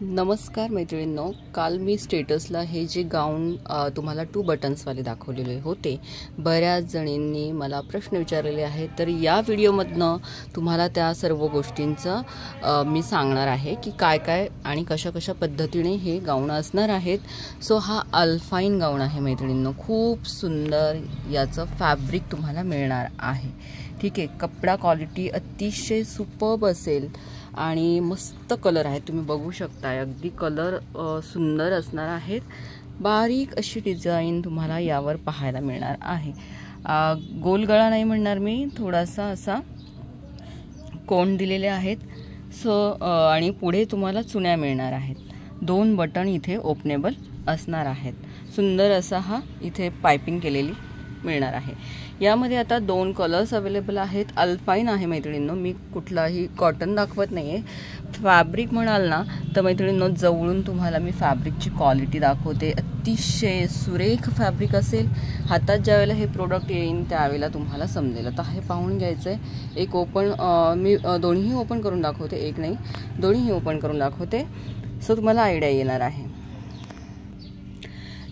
नमस्कार मैत्रिणींनो, काल मी स्टेटसला हे जे गाऊन तुम्हाला 2 बटन्सवाले दाखवलेले होते, बऱ्याच जणींनी मला प्रश्न विचारलेले आहेत. तर या व्हिडिओमधनं तुम्हाला त्या सर्व गोष्टींचं मी सांगणार आहे की काय काय आणि कशा कशा पद्धतीने हे गाऊन असणार आहेत. सो हा अल्फाईन गाऊन आहे मैत्रिणींनो, खूप सुंदर याचं फॅब्रिक तुम्हाला मिळणार आहे. ठीक आहे, कपडा क्वालिटी अतिशय सुपर्ब असेल आणि मस्त कलर आहे, तुम्ही बघू शकता. अगदी कलर सुंदर असणार आहेत. बारीक अशी डिझाईन तुम्हाला यावर पाहायला मिळणार आहे. गोल गळा नाही म्हणणार मी, थोडासा असा कोण दिलेले आहेत. सो आणि पुढे तुम्हाला चुन्या मिळणार आहेत. 2 बटन इथे ओपनेबल असणार आहेत. सुंदर असा हा इथे पाइपिंग केलेली मिळणार आहे. यामध्ये आता 2 कलर्स अवेलेबल आहेत. अल्फाईन आहे मैत्रिणींनो, मी कुठलाही कॉटन दाखवत नाही आहे. फॅब्रिक म्हणाल ना तर मैत्रिणींनो, जवळून तुम्हाला मी फॅब्रिकची क्वालिटी दाखवते. अतिशय सुरेख फॅब्रिक असेल. हातात ज्यावेळेला हे प्रोडक्ट येईन त्यावेळेला तुम्हाला समजेल. आता हे पाहून घ्यायचं आहे. एक ओपन मी दोन्हीही ओपन करून दाखवते, एक नाही दोन्हीही ओपन करून दाखवते, सो तुम्हाला आयडिया येणार आहे.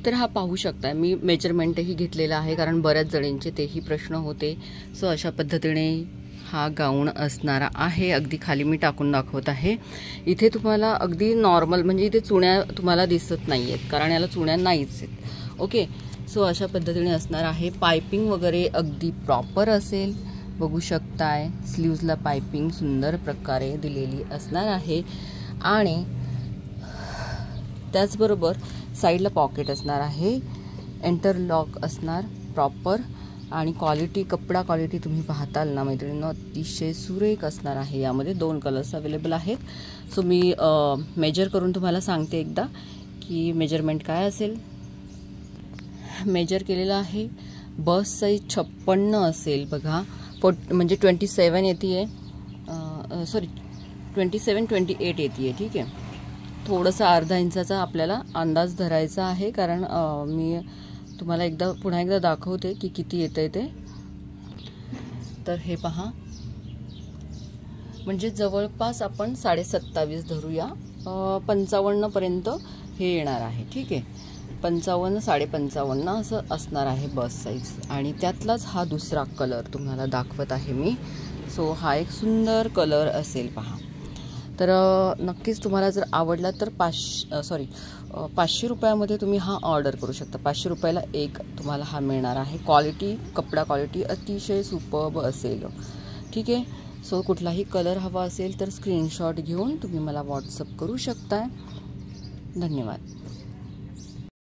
तर हा पाहू शकता, मी मेजरमेंटही घेतलेला आहे कारण बऱ्याच जणींचे तेही प्रश्न होते. सो अशा पद्धतीने हा गाऊन असणारा आहे. अगदी खाली मी टाकून दाखवत आहे. इथे तुम्हाला अगदी नॉर्मल, म्हणजे इथे चुण्या तुम्हाला दिसत नाही आहेत कारण याला चुण्या नाहीच आहेत. ओके, सो अशा पद्धतीने असणार आहे. पाइपिंग वगैरे अगदी प्रॉपर असेल, बघू शकताय. स्लीव्जला पाइपिंग सुंदर प्रकारे दिलेली असणार आहे आणि त्याचबरोबर साईडला पॉकेट असणार आहे. इंटरलॉक असणार प्रॉपर आणि क्वालिटी, कपडा क्वालिटी तुम्ही पाहताल ना मैत्रिणींनो, अतिशय सुरेख असणार आहे. यामध्ये 2 कलर्स अवेलेबल आहेत. सो मी मेजर करून तुम्हाला सांगते एकदा की मेजरमेंट काय असेल. मेजर केलेलं आहे. बस साईज 56 असेल बघा, म्हणजे 27 येते, सॉरी 27-28 येते. ठीक आहे, थोडंसं अर्धा इंचाचा आपल्याला अंदाज धरायचा आहे कारण मी तुम्हाला पुन्हा एकदा दाखवते की किती येतंय ते. तर हे पहा, म्हणजे जवळपास आपण 27.5 धरूया, 55 पर्यंत हे येणार आहे. ठीक आहे, 55, 55.5 असं असणार आहे बस साईज. आणि त्यातलाच हा दुसरा कलर तुम्हाला दाखवत आहे मी. सो हा एक सुंदर कलर असेल पहा. तर नक्कीच तुम्हाला जर आवडला तर 500 रुपयामध्ये तुम्ही हा ऑर्डर करू शकता. 500 रुपयाला एक तुम्हाला हा मिळणार आहे. क्वालिटी, कपडा क्वालिटी अतिशय सुपर्ब असेल. ठीक आहे, सो कुठलाही कलर हवा असेल तर स्क्रीनशॉट घेऊन तुम्ही मला व्हॉट्सअप करू शकता. धन्यवाद.